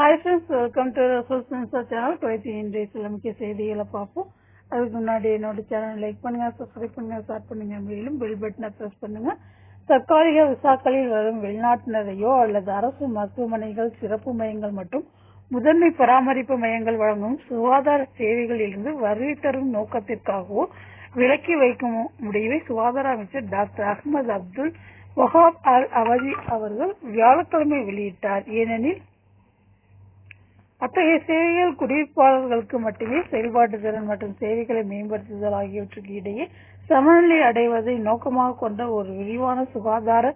Hi friends, welcome to Rasool சென்சா channel. குவைத்தி இன்றைய சில முக்கிய செய்திகளை பார்ப்போம். அதுக்கு முன்னாடி என்னோட சேனல் லைக் பண்ணுங்க, சப்ஸ்கிரைப் பண்ணுங்க, ஷேர் பண்ணுங்க, மேலும் பெல் பட்டனை பிரஸ் பண்ணுங்க. தற்காலிக விசாக்களில் வரும் வெளிநாட்டினரையோ அல்லது அரசு மருத்துவமனைகள், சிறப்பு மையங்கள் மற்றும் முதன்மை பராமரிப்பு மையங்கள் வழங்கும் சுகாதார சேவைகளிலிருந்து வருகை தரும் நோக்கத்திற்காகவோ விலக்கி வைக்கும் முடிவை சுகாதார அமைச்சர் டாக்டர் அஹ்மத் அப்துல் வஹாப் அல் அவதி அவர்கள் வியாழக்கிழமை வெளியிட்டார். ஏனெனில் அத்தகைய சேவைகள் குடியிருப்பாளர்களுக்கு மட்டுமே செயல்பாட்டு திறன் மற்றும் சேவைகளை மேம்படுத்துதல் ஆகியவற்றுக்கு இடையே சமநிலை அடைவதை நோக்கமாக கொண்ட ஒரு விரிவான சுகாதார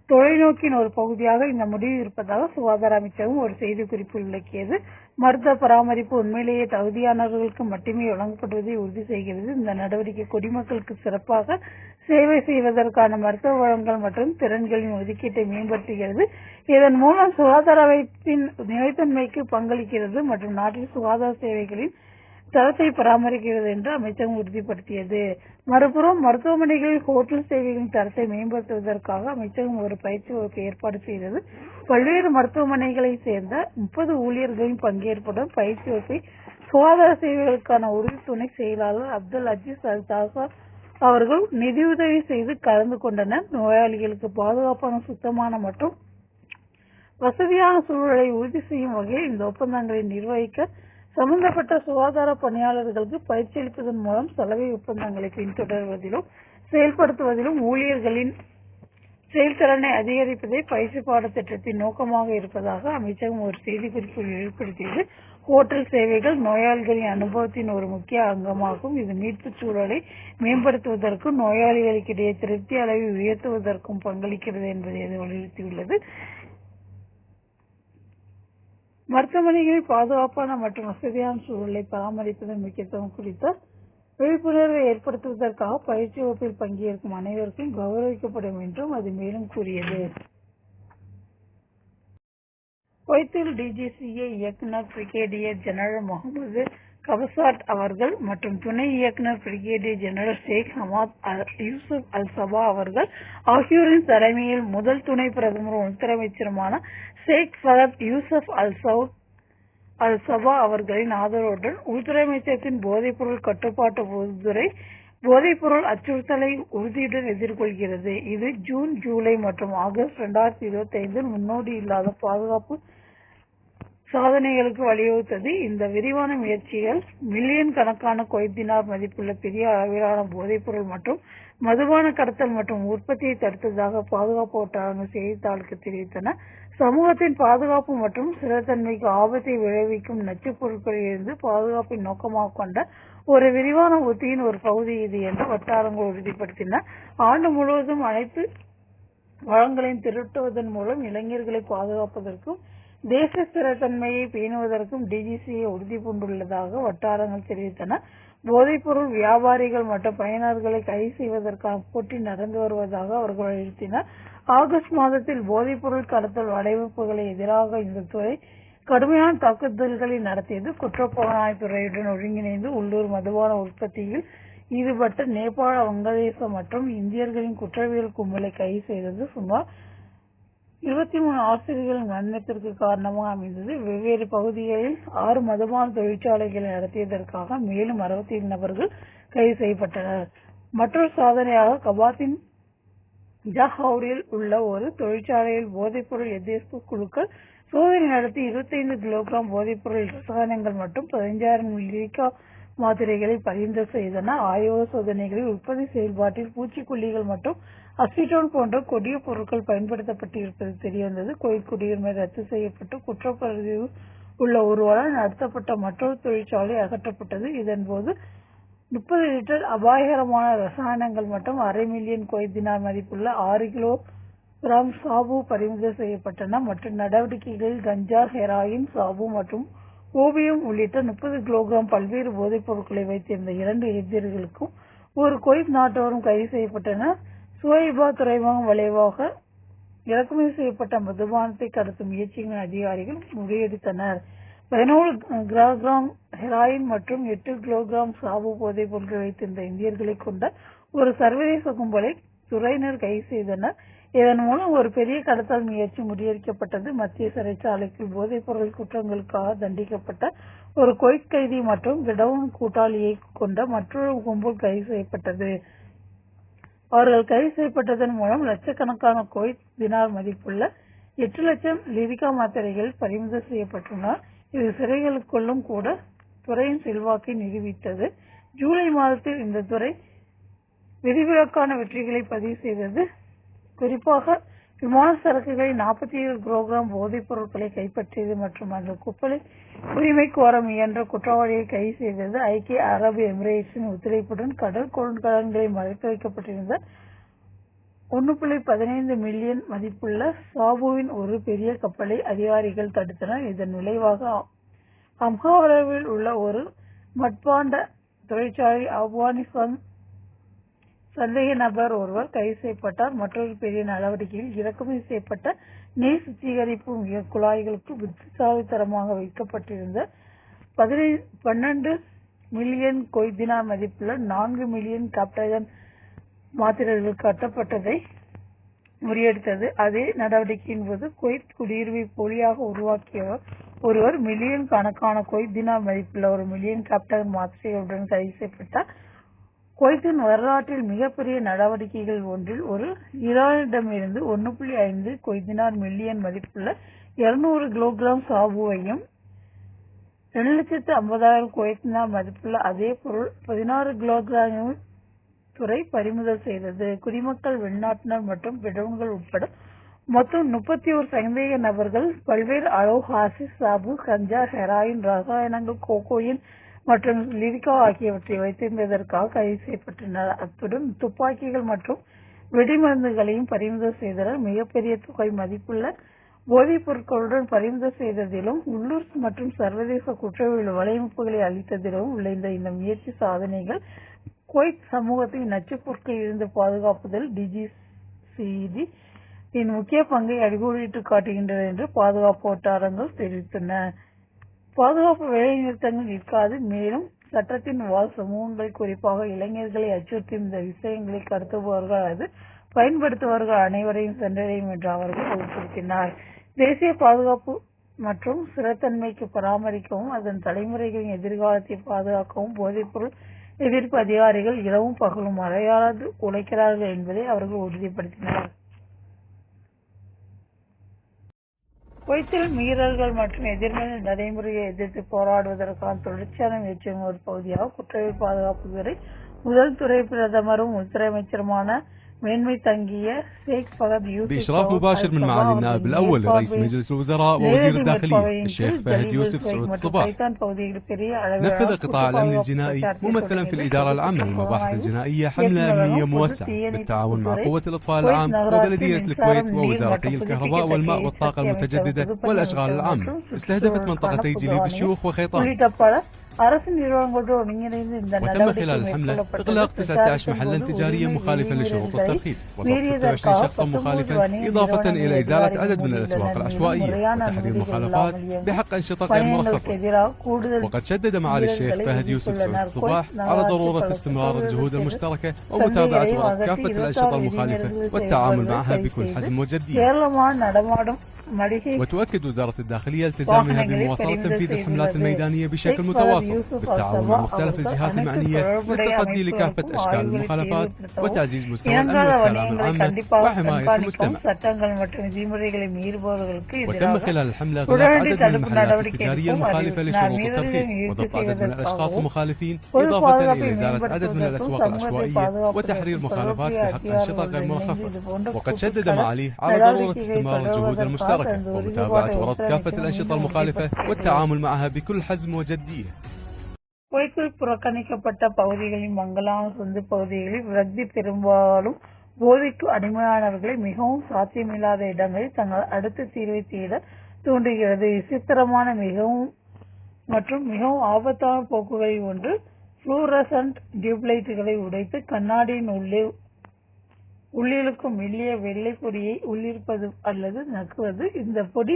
தொலைநோக்கின் ஒரு பகுதியாக இந்த முடிவு இருப்பதாக சுகாதார அமைச்சகம் ஒரு செய்திக்குறிப்பில் விளக்கியது. மருத்துவ பராமரிப்பு உண்மையிலேயே தகுதியானவர்களுக்கு மட்டுமே வழங்கப்படுவதை உறுதி செய்கிறது. இந்த நடவடிக்கை குடிமக்களுக்கு சிறப்பாக சேவை செய்வதற்கான மருத்துவ வளங்கள் மற்றும் திறன்களின் ஒதுக்கீட்டை மேம்படுத்துகிறது. இதன் மூலம் சுகாதார அமைப்பின் நிலைத்தன்மைக்கு பங்களிக்கிறது மற்றும் நாட்டில் சுகாதார சேவைகளின் தரத்தை பராமரிக்கிறது என்று அமைச்சகம் உறுதிப்படுத்தியது. மறுபுறம் மருத்துவமனைகளில் ஹோட்டல் சேவைகளின் தரத்தை மேம்படுத்துவதற்காக அமைச்சகம் ஒரு பயிற்சி வகுப்பை ஏற்பாடு செய்தது. பல்வேறு மருத்துவமனைகளை சேர்ந்த 30 ஊழியர்களின் பங்கேற்புடன் பயிற்சி வகுப்பை சுகாதார சேவைகளுக்கான உறுதி துணை செயலாளர் அப்துல் அஜீஸ் அல் தாசா அவர்கள் நிதியுதவி செய்து கலந்து கொண்டனர். நோயாளிகளுக்கு பாதுகாப்பான, சுத்தமான மற்றும் வசதியான சூழலை உறுதி செய்யும் வகையில் இந்த ஒப்பந்தங்களை நிர்வகிக்க சம்பந்தப்பட்ட சுகாதார பணியாளர்களுக்கு பயிற்சி அளிப்பதன் மூலம் சலவை ஒப்பந்தங்களை பின்தொடர்வதிலும் செயல்படுத்துவதிலும் ஊழியர்களின் செயல்திறனை அதிகரிப்பதே பயிற்சி பாடத்திட்டத்தின் நோக்கமாக இருப்பதாக அமைச்சகம் ஒரு செய்திக்குறிப்பில் வெளிப்படுத்தியது. ஹோட்டல் சேவைகள் நோயாளிகளின் அனுபவத்தின் ஒரு முக்கிய அங்கமாகும். இது மீட்பு சூழலை மேம்படுத்துவதற்கும் நோயாளிகளுக்கிடையே திருப்தி அளவை உயர்த்துவதற்கும் பங்களிக்கிறது என்பதை அது வலியுறுத்தியுள்ளது. மருத்துவமனைகளில் பாதுகாப்பான மற்றும் வசதியான சூழலை பராமரிப்பதன் முக்கியத்துவம் குறித்த விழிப்புணர்வை ஏற்படுத்துவதற்காக பயிற்சி வகுப்பில் பங்கேற்கும் அனைவருக்கும் கௌரவிக்கப்படும் என்றும் அது மேலும் கூறியது. குவைத்தில் டிஜிசிஏ இயக்குநர் பிரிகேடியர் ஜெனரல் முகமது கபசாட் அவர்கள் மற்றும் துணை இயக்குநர் brigadier general Sheikh Hamad Yusuf அல் சபா அவர்கள் ஆகியோரின் தலைமையில் முதல் துணை பிரதமர் உள்துறை அமைச்சருமான ஷேக் ஃபஹத் யூசுப் அல் சபா அவர்களின் ஆதரவுடன் உள்துறை அமைச்சகத்தின் போதைப்பொருள் கட்டுப்பாட்டு பொதுத்துறை போதைப்பொருள் அச்சுறுத்தலை உறுதியுடன் எதிர்கொள்கிறது. இது ஜூன், ஜூலை மற்றும் ஆகஸ்ட் 2025 முன்னோடி இல்லாத பாதுகாப்பு சாதனைகளுக்கு வழிவகுத்தது. இந்த விரிவான முயற்சிகள் மில்லியன் கணக்கான குவைத் தினார் மதிப்புள்ள பெரிய அளவிலான போதைப்பொருள் மற்றும் மதுபான கடத்தல் மற்றும் உற்பத்தியை தடுத்ததாக பாதுகாப்பு வட்டாரங்கள் செய்தித்தாளுக்கு தெரிவித்தன. சமூகத்தின் பாதுகாப்பு மற்றும் ஸ்திரத்தன்மைக்கு ஆபத்தை விளைவிக்கும் நச்சுப் பொருட்களில் இருந்து பாதுகாப்பை நோக்கமாக கொண்ட ஒரு விரிவான உத்தியின் ஒரு பகுதி இது என்று வட்டாரங்கள் உறுதிப்படுத்தின. ஆண்டு முழுவதும் அனைத்து வளங்களையும் திரட்டுவதன் மூலம் இளைஞர்களை பாதுகாப்பதற்கும் தேச ஸ்திரத்தன்மையை பேணுவதற்கும் டிஜிசிஏ உறுதி பூண்டுள்ளதாக வட்டாரங்கள் தெரிவித்தன. போதைப்பொருள் வியாபாரிகள் மற்றும் பயனர்களை கைது செய்வதற்கான போட்டி நடந்து வருவதாக அவர்கள் வலியுறுத்தினர். ஆகஸ்ட் மாதத்தில் போதைப்பொருள் கடத்தல் வலைவகுப்புகளை எதிராக இந்த துறை கடுமையான தாக்குதல்களை நடத்தியது. குற்றப்புலனாய்வுத்துறையுடன் ஒருங்கிணைந்து உள்ளூர் மதுபான உற்பத்தியில் ஈடுபட்ட நேபாள, வங்கதேசம் மற்றும் இந்தியர்களின் குற்றவியல் கும்பலை கைது செய்தது. சுமார் 23 ஆசிரியர்களின் மரணத்திற்கு காரணமாக அமைந்தது. வெவ்வேறு பகுதிகளில் 6 மதுபான தொழிற்சாலைகளை நடத்தியதற்காக மேலும் 67 நபர்கள் கைது செய்யப்பட்டனர். மற்றொரு சாதனையாக கபாத்தின் ஜஹவுரில் உள்ள ஒரு தொழிற்சாலையில் போதைப்பொருள் எதிர்ப்பு குழுக்கள் சோதனை நடத்தி 25 கிலோகிராம் போதைப்பொருள் ரசாயனங்கள் மற்றும் 15,000 மில்லிகா மாத்திரைகளை பறிமுதல் செய்தன. ஆய்வக சோதனைகளில் உற்பத்தி செயல்பாட்டில் பூச்சிக்கொல்லிகள் மற்றும் அசிட்டோன் போன்ற கொடிய பொருட்கள் பயன்படுத்தப்பட்டிருப்பது தெரியவந்தது. குவைத் குடியுரிமை ரத்து செய்யப்பட்டு குற்றப்பதிவு உள்ள ஒருவரால் நடத்தப்பட்ட மற்றொரு தொழிற்சாலை அகற்றப்பட்டது. இதன்போது 30 லிட்டர் அபாயகரமான ரசாயனங்கள் மற்றும் 1/2 மில்லியன் குவைத் தினார் மதிப்புள்ள 6 கிலோகிராம் சாபு பறிமுதல் செய்யப்பட்டன. மற்ற நடவடிக்கைகளில் கஞ்சா, ஹெராயின், சாபு மற்றும் ஓபியம் உள்ளிட்ட 30 கிலோகிராம் பல்வேறு போதைப் பொருட்களை வைத்திருந்த 2 எதிரிகளுக்கும் ஒரு குவைத் நாட்டவரும் கைது செய்யப்பட்டனர். சுவைபா துறைமுகம் வளைவாக இறக்குமதி செய்யப்பட்ட மதுபானத்தை கடத்தும் முயற்சிகளின் அதிகாரிகள் முறியடித்தனர். 17 கிலோகிராம் ஹெராயின் மற்றும் 8 கிலோகிராம் சாபு போதைப் பொருட்கள் வைத்திருந்த இந்தியர்களை கொண்ட ஒரு சர்வதேச கும்பலை துறையினர் கைது செய்தனர். இதன் மூலம் ஒரு பெரிய கடத்தல் முயற்சி முறியடிக்கப்பட்டது. மத்திய சிறைச்சாலைக்குள் போதைப் பொருள் குற்றங்களுக்காக தண்டிக்கப்பட்ட ஒரு குவைத் கைதி மற்றும் கிடவுன் கூட்டாளியை கொண்ட மற்றொரு கும்பல் கைது செய்யப்பட்டது. அவர்கள் கைது செய்யப்பட்டதன் மூலம் லட்சக்கணக்கான குவைத் தினார் மதிப்புள்ள 8 லட்சம் லிரிகா மாத்திரைகள் பறிமுதல் செய்யப்பட்டுள்ளன. இது சிறைகளுக்குள்ளும் கூட துறையின் செல்வாக்கை நிரூபித்தது. ஜூலை மாதத்தில் இந்த துறை விதிவிலக்கான வெற்றிகளை பதிவு செய்தது. குறிப்பாக விமான சரக்குகளை 47 கிலோகிராம் போதைப் பொருட்களை கைப்பற்றியது மற்றும் அந்த குப்பலை உரிமை கோர முயன்ற குற்றவாளியை கைது செய்தது. ஐக்கிய அரபு எமிரேட்ஸின் ஒத்துழைப்புடன் கடல் கொள்கலன்களை மறைத்து வைக்கப்பட்டிருந்த 1.15 மில்லியன் மதிப்புள்ள சாபுவின் ஒரு பெரிய கப்பலை அதிகாரிகள் தடுத்தனர். இதன் விளைவாக அம்ஹாராவில் உள்ள ஒரு மட்பாண்ட தொழிற்சாலை ஆப்கானிஸ்தான் சந்தேக நபர் ஒருவர் கைது செய்யப்பட்டார். மற்றொரு பெரிய நடவடிக்கையில் இறக்குமதி செய்யப்பட்ட நீர் சுத்திகரிப்பு குழாய்களுக்கு புத்திசாலித்தனமாக வைக்கப்பட்டிருந்த 12 மில்லியன் குவைத் தினார் மதிப்புள்ள 4 மில்லியன் கேப்டகன் மாத்திரைகள் கட்டப்பட்டதை முறியடித்தது. அதே நடவடிக்கையின் போது குவைத் குடியுரிமை போலியாக உருவாக்கியவர் ஒருவர் மில்லியன் கணக்கான குவைத் தினார் மதிப்புள்ள 1 மில்லியன் கேப்டகன் மாத்திரைகளுடன் கைது செய்யப்பட்டார். குவைத்தின் வரலாற்றில் மிகப்பெரிய நடவடிக்கைகள் ஒன்றில் ஒரு ஈரானிடமிருந்து 1.5 குவைத் தினார் மில்லியன் மதிப்புள்ள 200 கிலோகிராம் சாபுவையும் 2,50,000 குவைத் தினார் மதிப்புள்ள அதே பொருள் 16 கிலோகிராம் துறை பறிமுதல் செய்தது. குடிமக்கள், வெளிநாட்டினர் மற்றும் பிடவுன்கள் உட்பட மொத்தம் 31 சந்தேக நபர்கள் பல்வேறு அளவு ஹாசிஸ், சாபு, கஞ்சா, ஹெராயின், ரசாயனங்கள், கோகோயின் மற்றும் லிரிகா ஆகியவற்றை வைத்திருந்ததற்காக கைது செய்யப்பட்டனர். அத்துடன் துப்பாக்கிகள் மற்றும் வெடிமருந்துகளையும் பறிமுதல் செய்தனர். மிகப்பெரிய தொகை மதிப்புள்ள போதைப் பொருட்களுடன் பறிமுதல் செய்ததிலும் உள்ளூர் மற்றும் சர்வதேச குற்றவியல் வலையமைப்புகளை அளித்ததிலும் விளைந்த இந்த முயற்சி சாதனைகள் குவைத் சமூகத்தின் நச்சுப் பொருட்களில் இருந்து பாதுகாப்புதல் DGCD இன் முக்கிய பங்கை அடிக்கோடிட்டு காட்டுகின்றது என்று பாதுகாப்பு வட்டாரங்கள் தெரிவித்தன. பாதுகாப்பு வேலைநிறுத்தங்கள் இருக்காது. மேலும் சட்டத்தின் வாழ் சமூகங்களை, குறிப்பாக இளைஞர்களை அச்சுறுத்தும் இந்த விஷயங்களை கடத்துபவர்கள் அல்லது பயன்படுத்துபவர்கள் அனைவரையும் சென்றடையும் என்று அவர்கள் உறுதிப்படுத்தினார். தேசிய பாதுகாப்பு மற்றும் ஸ்திரத்தன்மைக்கு பராமரிக்கவும் அதன் தலைமுறைகளின் எதிர்காலத்தை பாதுகாக்கவும் போதைப்பொருள் எதிர்ப்பு அதிகாரிகள் இரவும் பகலும் அறையாது உழைக்கிறார்கள் என்பதை அவர்கள் உறுதிப்படுத்தினர். குவைத்தில் மீறல்கள் மற்றும் எதிர்மறை நடைமுறையை எதிர்த்து போராடுவதற்கான தொடர்ச்சியான முயற்சியின் ஒரு பகுதியாக குற்றவியல் பாதுகாப்பு துறை முதல் துறை பிரதமரும் உள்துறை அமைச்சருமான மேன்மை தங்கிய ஷேக் ஃபஹத் யூசுப் بإشراف مباشر من معالي النائب الأول لرئيس مجلس الوزراء ووزير الداخلية الشيخ فهد يوسف سعود الصباح، نفذ قطاع الأمن الجنائي ممثلا في الإدارة العامة للمباحث الجنائية حملة أمنية موسعة بالتعاون مع قوة الإطفاء العام وبلدية الكويت ووزارتي الكهرباء والماء والطاقة المتجددة والأشغال العامة، استهدفت منطقتي جليب الشيوخ وخيطان. وتم خلال الحملة إغلاق 19 محلا تجاريا مخالفا لشروط الترخيص وضبط 26 شخصا مخالفا، إضافة إلى إزالة عدد من الأسواق العشوائية وتحرير مخالفات بحق أنشطة غير مرخصة. وقد شدد معالي الشيخ فهد يوسف سعود الصباح على ضرورة استمرار الجهود المشتركة ومتابعة ورصد كافة الأنشطة المخالفة والتعامل معها بكل حزم وجدية. وتؤكد وزارة الداخلية التزامها بمواصلة تنفيذ الحملات الميدانية بشكل متواصل بالتعاون مع مختلف الجهات المعنية للتصدي لكافة أشكال المخالفات وتعزيز مستوى الأمن والسلامة العامة وحماية المجتمع. وتم خلال الحملة إغلاق عدد من المحلات التجارية المخالفة لشروط الترخيص وضبط عدد من الأشخاص المخالفين، إضافة إلى إزالة عدد من الأسواق العشوائية وتحرير مخالفات بحق أنشطة غير مرخصة. وقد شدد معاليه على ضرورة استمرار الجهود المشتركة ومتابعة ورصد كافة الأنشطة المخالفة والتعامل معها بكل حزم وجدية. குவைத்தில் புறக்கணிக்கப்பட்ட பகுதிகளின் மங்கலான சொந்த பகுதிகளில் ரக்பி பெரும்பாலும் போதைக்கு அடிமையானவர்களை மிகவும் சாத்தியமில்லாத இடங்களில் தங்கள் அடுத்த தீர்வை தேட தூண்டுகிறது. விசித்திரமான மிகவும் ஆபத்தான போக்குகளில் ஒன்று புளூரசன்ட் டியூப்லைட்டுகளை உடைத்து கண்ணாடியின் உள்ளிருக்கும் மெல்லிய வெள்ளை பொடியை உள்ளிருப்பது அல்லது நக்குவது. இந்த பொடி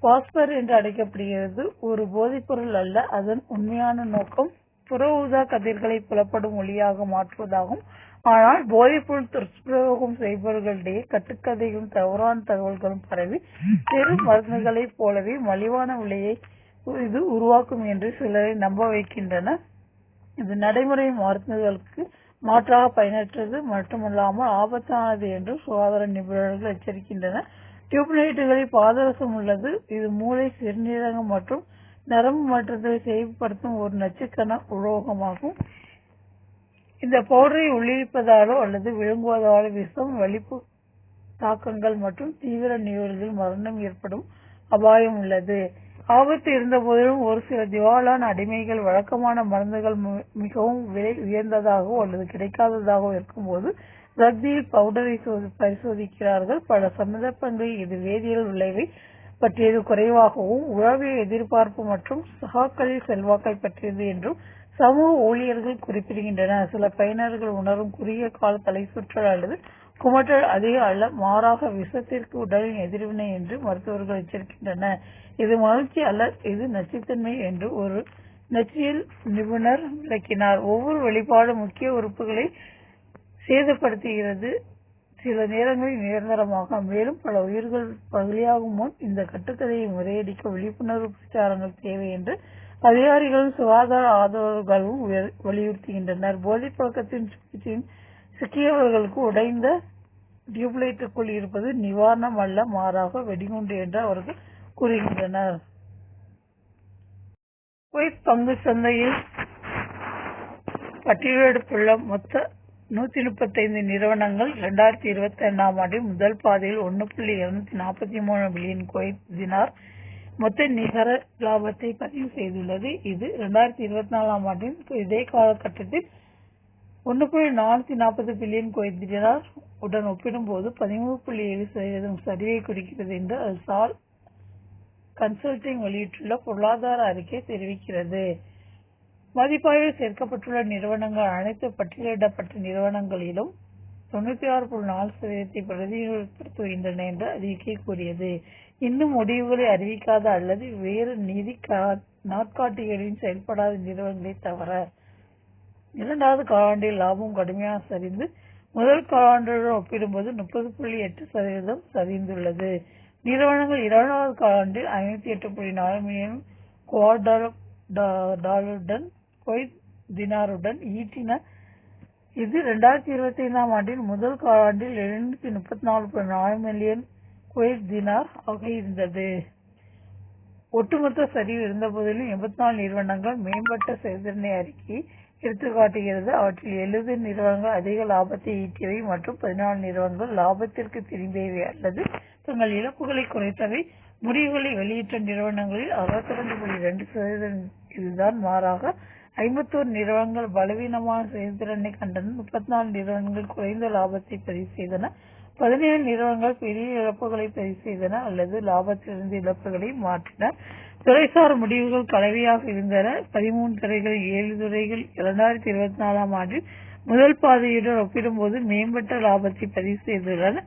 பாஸ்பர் என்று அழைக்கப்படுகிறது. ஒரு போதைப் பொருள் அல்ல. அதன் உண்மையான நோக்கம் புற ஊதா கதிர்களை புலப்படும் ஒளியாக மாற்றுவதாகும். ஆனால் போதைப்பொருள் துஷ்பிரயோகம் செய்பவர்களிடையே கட்டுக்கதைகளும் தவறான தகவல்களும் பரவி சிறு மருந்துகளைப் போலவே மலிவான விலையை இது உருவாக்கும் என்று சிலரை நம்ப வைக்கின்றன. இது நடைமுறை மருந்துகளுக்கு மாற்றாக பயனற்றது மட்டுமல்லாமல் ஆபத்தானது என்று சுகாதார நிபுணர்கள் எச்சரிக்கின்றனர். டியூப்லைட்டுகளில் பாதரசம் உள்ளது. இது மூளை, சிறுநீரகம் மற்றும் நரம்பு மாற்றத்தை செயல்படுத்தும் ஒரு நச்சுக்கண உலோகமாகும். இந்த பவுடரை உள்ளிழுப்பதாலோ அல்லது விழுங்குவதாலோ விஷம், வலிப்பு தாக்கங்கள் மற்றும் தீவிர நீரிழிவில் மரணம் ஏற்படும் அபாயம் உள்ளது. ஆபத்து இருந்த போதிலும் ஒரு சில திவாலான அடிமைகள் வழக்கமான மருந்துகள் மிகவும் விலை உயர்ந்ததாகவோ அல்லது கிடைக்காததாகவோ இருக்கும்போது ரக்தியில் பவுடரை பரிசோதிக்கிறார்கள். பல சந்தர்ப்பங்களில் இது வேதியியல் விளைவை பற்றியது குறைவாகவும் உளவியல் எதிர்பார்ப்பு மற்றும் சகாக்களில் செல்வாக்கை பற்றியது என்றும் சமூக ஊழியர்கள் குறிப்பிடுகின்றனர். சில பயனர்கள் உணரும் குறுகிய கால தலை சுற்றல் அல்லது குமட்டல் அதிக அல்ல, மாறாக விஷத்திற்கு உடலின் எதிர்வினை என்று மருத்துவர்கள் எச்சரிக்கின்றனர். இது மகிழ்ச்சி அல்ல, இது நச்சுத்தன்மை என்று ஒரு நச்சியல் நிபுணர் விளக்கினார். ஒவ்வொரு வெளிப்பாடு முக்கிய உறுப்புகளை சேதப்படுத்துகிறது, சில நேரங்களில் நிரந்தரமாக. மேலும் பல உயிர்கள் பலியாகும் முன் இந்த கட்டுக்கதையை முறையடிக்க விழிப்புணர்வு பிரச்சாரங்கள் தேவை என்று அதிகாரிகளும் சுகாதார ஆதரவுகளும் வலியுறுத்துகின்றனர். போதைப் பழக்கத்தின் சிகிச்சையின் சிக்கியவர்களுக்கு உடைந்த டியூப்லைட்டுக்குள் இருப்பது நிவாரணம் அல்ல, மாறாக வெடிகுண்டு என்று அவர்கள் கூறுகின்றனர். குவைத் பங்கு சந்தையில் பட்டியலிடப்பட்டுள்ள மொத்த 135 நிறுவனங்கள் 2022ஆம் ஆண்டின் முதல் பாதையில் 1.243 பில்லியன் குவைத் தினார் மொத்த நிகர லாபத்தை பதிவு செய்துள்ளது. இது 2024ஆம் ஆண்டின் இதே காலகட்டத்தில் 1.440 பில்லியன் குவைத் தினார் உடன் ஒப்பிடும்போது 13.7% சரிவை குறிக்கிறது என்று அல்சால் கன்சல்டிங் வெளியிட்டுள்ள பொருளாதார அறிக்கை தெரிவிக்கிறது. மதிப்பாய்வில் சேர்க்கப்பட்டுள்ள நிறுவனங்கள் அனைத்து பட்டியலிடப்பட்ட நிறுவனங்களிலும் 96.4% பிரதிநிதித்துவப்படுத்துகின்றன என்று அறிக்கை கூறியது. இன்னும் முடிவுகளை அறிவிக்காத அல்லது வேறு நிதி நாட்காட்டிகளில் செயல்படாத நிறுவனங்களை தவிர இரண்டாவது காலாண்டில் லாபம் கடுமையாக சரிந்து முதல் காலாண்டுடன் ஒப்பிடும்போது 30.8% சரிந்துள்ளது. நிறுவனங்கள் இரண்டாவது காலாண்டில் 58.4 மில்லியன் டாலருடன் குவைத் தினாருடன் ஈட்டின. இது 2025ஆம் ஆண்டின் முதல் காலாண்டில் 734.4 மில்லியன் குவைத் தினார் ஆக இருந்தது. ஒட்டுமொத்த சரிவு இருந்த போதிலும் 84 நிறுவனங்கள் மேம்பட்ட செயல்திறனை அறிக்கை எடுத்துக்காட்டுகிறது. அவற்றில் 70 நிறுவனங்கள் அதிக லாபத்தை ஈட்டியவை மற்றும் 14 நிறுவனங்கள் லாபத்திற்கு திரும்பியவை அல்லது தங்கள் இழப்புகளை குறைத்தவை. முடிவுகளை வெளியிட்ட நிறுவனங்களில் 62.2% இதுதான். மாறாக 51 நிறுவனங்கள் பலவீனமான செயல்திறனை கண்டன, 34 நிறுவனங்கள் குறைந்த லாபத்தை பதிவு செய்தன, 17 நிறுவனங்கள் பெரிய இழப்புகளை பதிவு செய்தன அல்லது லாபத்திலிருந்து இழப்புகளை மாற்றின. துறைசார் முடிவுகள் கலவையாக இருந்தன. 13 துறைகள் 7 துறைகள் 2024ஆம் ஆண்டில் முதல் பாதையுடன் ஒப்பிடும்போது மேம்பட்ட லாபத்தை பதிவு செய்துள்ளன.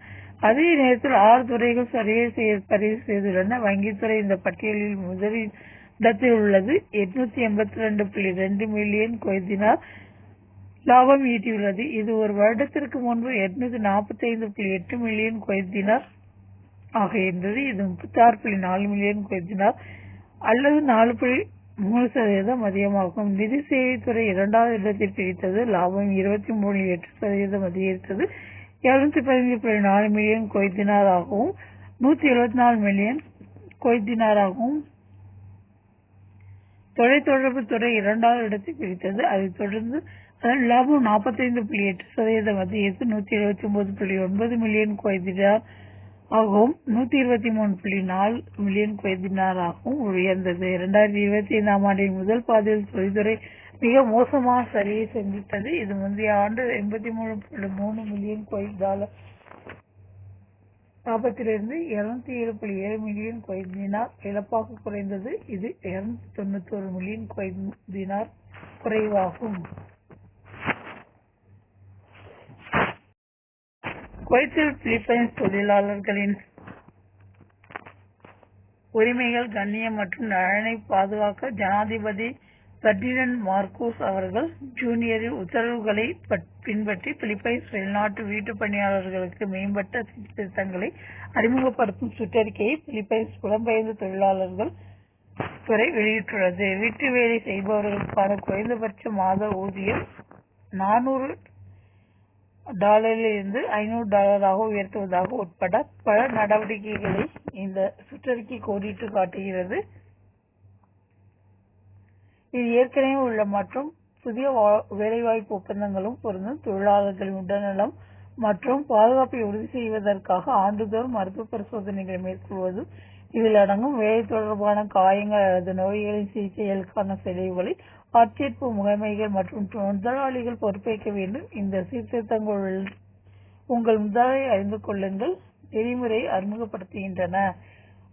அதே நேரத்தில் 6 துறைகள் சரியை பதிவு செய்துள்ளன. வங்கித்துறை இந்த பட்டியலில் முதலில் இடத்தில் உள்ளது. 882.2 மில்லியன் குவைத் தினார் லாபம் ஈட்டியுள்ளது. இது ஒரு வருடத்திற்கு முன்பு 845.8 மில்லியன் குவைத் தினார் ஆக இருந்தது. இது 36.4 மில்லியன் குவைத் தினார் அல்லது 4.3% அதிகமாகும். நிதி சேவைத்துறை இரண்டாவது இடத்தில் பிடித்தது. லாபம் 23.8% அதிகரித்தது. 215.4 மில்லியன் குவைத் தினார் ஆகவும் 174 மில்லியன் குவைத் தினார் ஆகவும். தொலைத்தொடர்பு துறை இரண்டாவது இடத்தை பிடித்தது. அதைத் தொடர்ந்து அதன் லாபம் 45.8% அதிகரித்து 179.9 மில்லியன் குவைத் தினார் ஆகவும் 123.4 மில்லியன் குவைத் தினார் ஆகவும் உயர்ந்தது. 2025ஆம் ஆண்டின் முதல் பாதையில் தொழில்துறை மிக மோசமான சரியை சந்தித்தது. இது முந்தைய ஆண்டு 83.3 மில்லியன் குவைத் டாலர் லாபத்திலிருந்து 207.7 மில்லியன் குவைத் தினார் இழப்பாக குறைந்தது. இது 291 மில்லியன் குவைத் தினார் குறைவாகும். குவைத்தில் பிலிப்பைன்ஸ் தொழிலாளர்களின் உரிமைகள், கண்ணியம் மற்றும் நலனை பாதுகாக்க ஜனாதிபதி பர்டினண்ட் மார்கோஸ் அவர்கள் ஜூனியரின் உத்தரவுகளை பின்பற்றி பிலிப்பைன்ஸ் வெளிநாட்டு வீட்டு பணியாளர்களுக்கு மேம்பட்ட சீர்திருத்தங்களை அறிமுகப்படுத்தும் சுற்றறிக்கையை பிலிப்பைன்ஸ் புலம்பெயர்ந்த தொழிலாளர்கள் துறை வெளியிட்டுள்ளது. வீட்டு வேலை செய்பவர்களுக்கான குறைந்தபட்ச மாத ஊதியம் $400 $500 உயர்த்துவதாக உட்பட பல நடவடிக்கைகளை இந்த சுற்றறிக்கை கோடிட்டு காட்டுகிறது. இது ஏற்கனவே உள்ள மற்றும் புதிய வேலைவாய்ப்பு ஒப்பந்தங்களும் பொருந்தும். தொழிலாளர்களின் உடல்நலம் மற்றும் பாதுகாப்பை உறுதி செய்வதற்காக ஆண்டுதோறும் மருத்துவ பரிசோதனைகளை மேற்கொள்வதும் இதில் அடங்கும். வேலை தொடர்பான காயங்கள் அல்லது நோய்களின் சிகிச்சைகளுக்கான செலவுகளை ஆட்சேர்ப்பு முகமைகள் மற்றும் முதலாளிகள் பொறுப்பேற்க வேண்டும். இந்த சீர்திருத்தங்கள் உங்கள் முதலாளி அறிந்து கொள்ளுங்கள் நெறிமுறையை அறிமுகப்படுத்துகின்றன.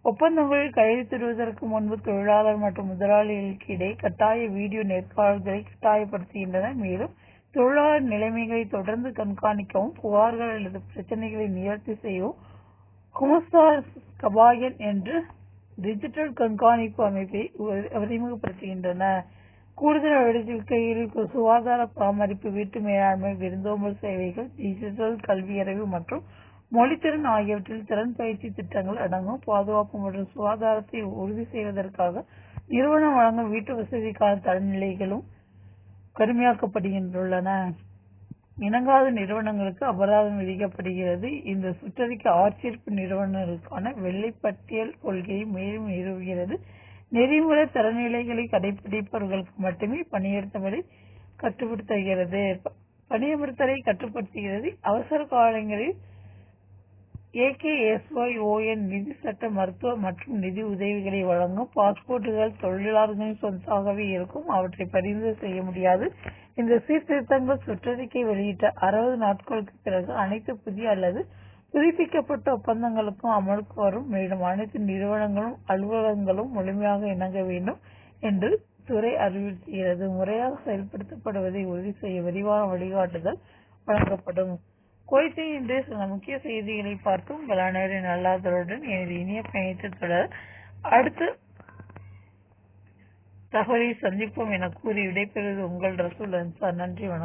ஒப்பந்தங்களில் கையெழுத்திடுவதற்கு முன்பு தொழிலாளர் மற்றும் முதலாளிகளுக்கு இடையே கட்டாய வீடியோ நேர்காணல்களை கட்டாயப்படுத்துகின்றன. மேலும் தொழிலாளர் நிலைமைகளை தொடர்ந்து கண்காணிக்கவும் புகார்கள் அல்லது பிரச்சனைகளை நிவர்த்தி செய்யவும் குமஸ்தார் கபாயன் என்ற டிஜிட்டல் கண்காணிப்பு அமைப்பை அறிமுகப்படுத்துகின்றன. கூடுதல் நடவடிக்கைகளில் சுகாதார பராமரிப்பு, வீட்டு மேலாண்மை, விருந்தோம்பல் சேவைகள், டிஜிட்டல் கல்வியறிவு மற்றும் மொழித்திறன் ஆகியவற்றில் திறன் பயிற்சி திட்டங்கள் அடங்கும். பாதுகாப்பு மற்றும் சுகாதாரத்தை உறுதி செய்வதற்காக நிறுவனம் வழங்கும் வீட்டு வசதிக்கான தரநிலைகளும் கடுமையாக்கப்படுகின்றன. இணங்காத நிறுவனங்களுக்கு அபராதம் விதிக்கப்படுகிறது. இந்த சுற்றறிக்கை ஆட்சேர்ப்பு நிறுவனங்களுக்கான வெள்ளைப்பட்டியல் கொள்கையை மேலும் நிறுவுகிறது. நெறிமுறை தரநிலைகளை கடைபிடிப்பவர்களுக்கு மட்டுமே பணியமர்த்தலை கட்டுப்படுத்துகிறது. அவசர காலங்களில் AKSYON நிதி சட்ட, மருத்துவ மற்றும் நிதி உதவிகளை வழங்கும். பாஸ்போர்ட்டுகள் தொழிலாளர்களின் சொந்தமாகவே இருக்கும். அவற்றை பரிந்துரை செய்ய முடியாது. இந்த சீர்திருத்தங்கள் சுற்றறிக்கை வெளியிட்ட 60 நாட்களுக்கு பிறகு அனைத்து புதிய அல்லது புதுப்பிக்கப்பட்ட ஒப்பந்தங்களுக்கும் அமலுக்கு வரும். மேலும் அனைத்து நிறுவனங்களும் அலுவலகங்களும் முழுமையாக இணங்க வேண்டும் என்று துறை அறிவுறுத்துகிறது. முறையாக செயல்படுத்தப்படுவதை உறுதி செய்ய விரிவான வழிகாட்டுதல் வழங்கப்படும். குவைத்தின் இன்றைய சில முக்கிய செய்திகளை பார்த்து உங்கள் அனைவரின் நல்லாதருடன் எனது இனிய பயணத்தில் தொடர் அடுத்த தகவலை சந்திப்போம் என கூறி விடைபெறுவது உங்கள் ரசூல் அன்சார். நன்றி, வணக்கம்.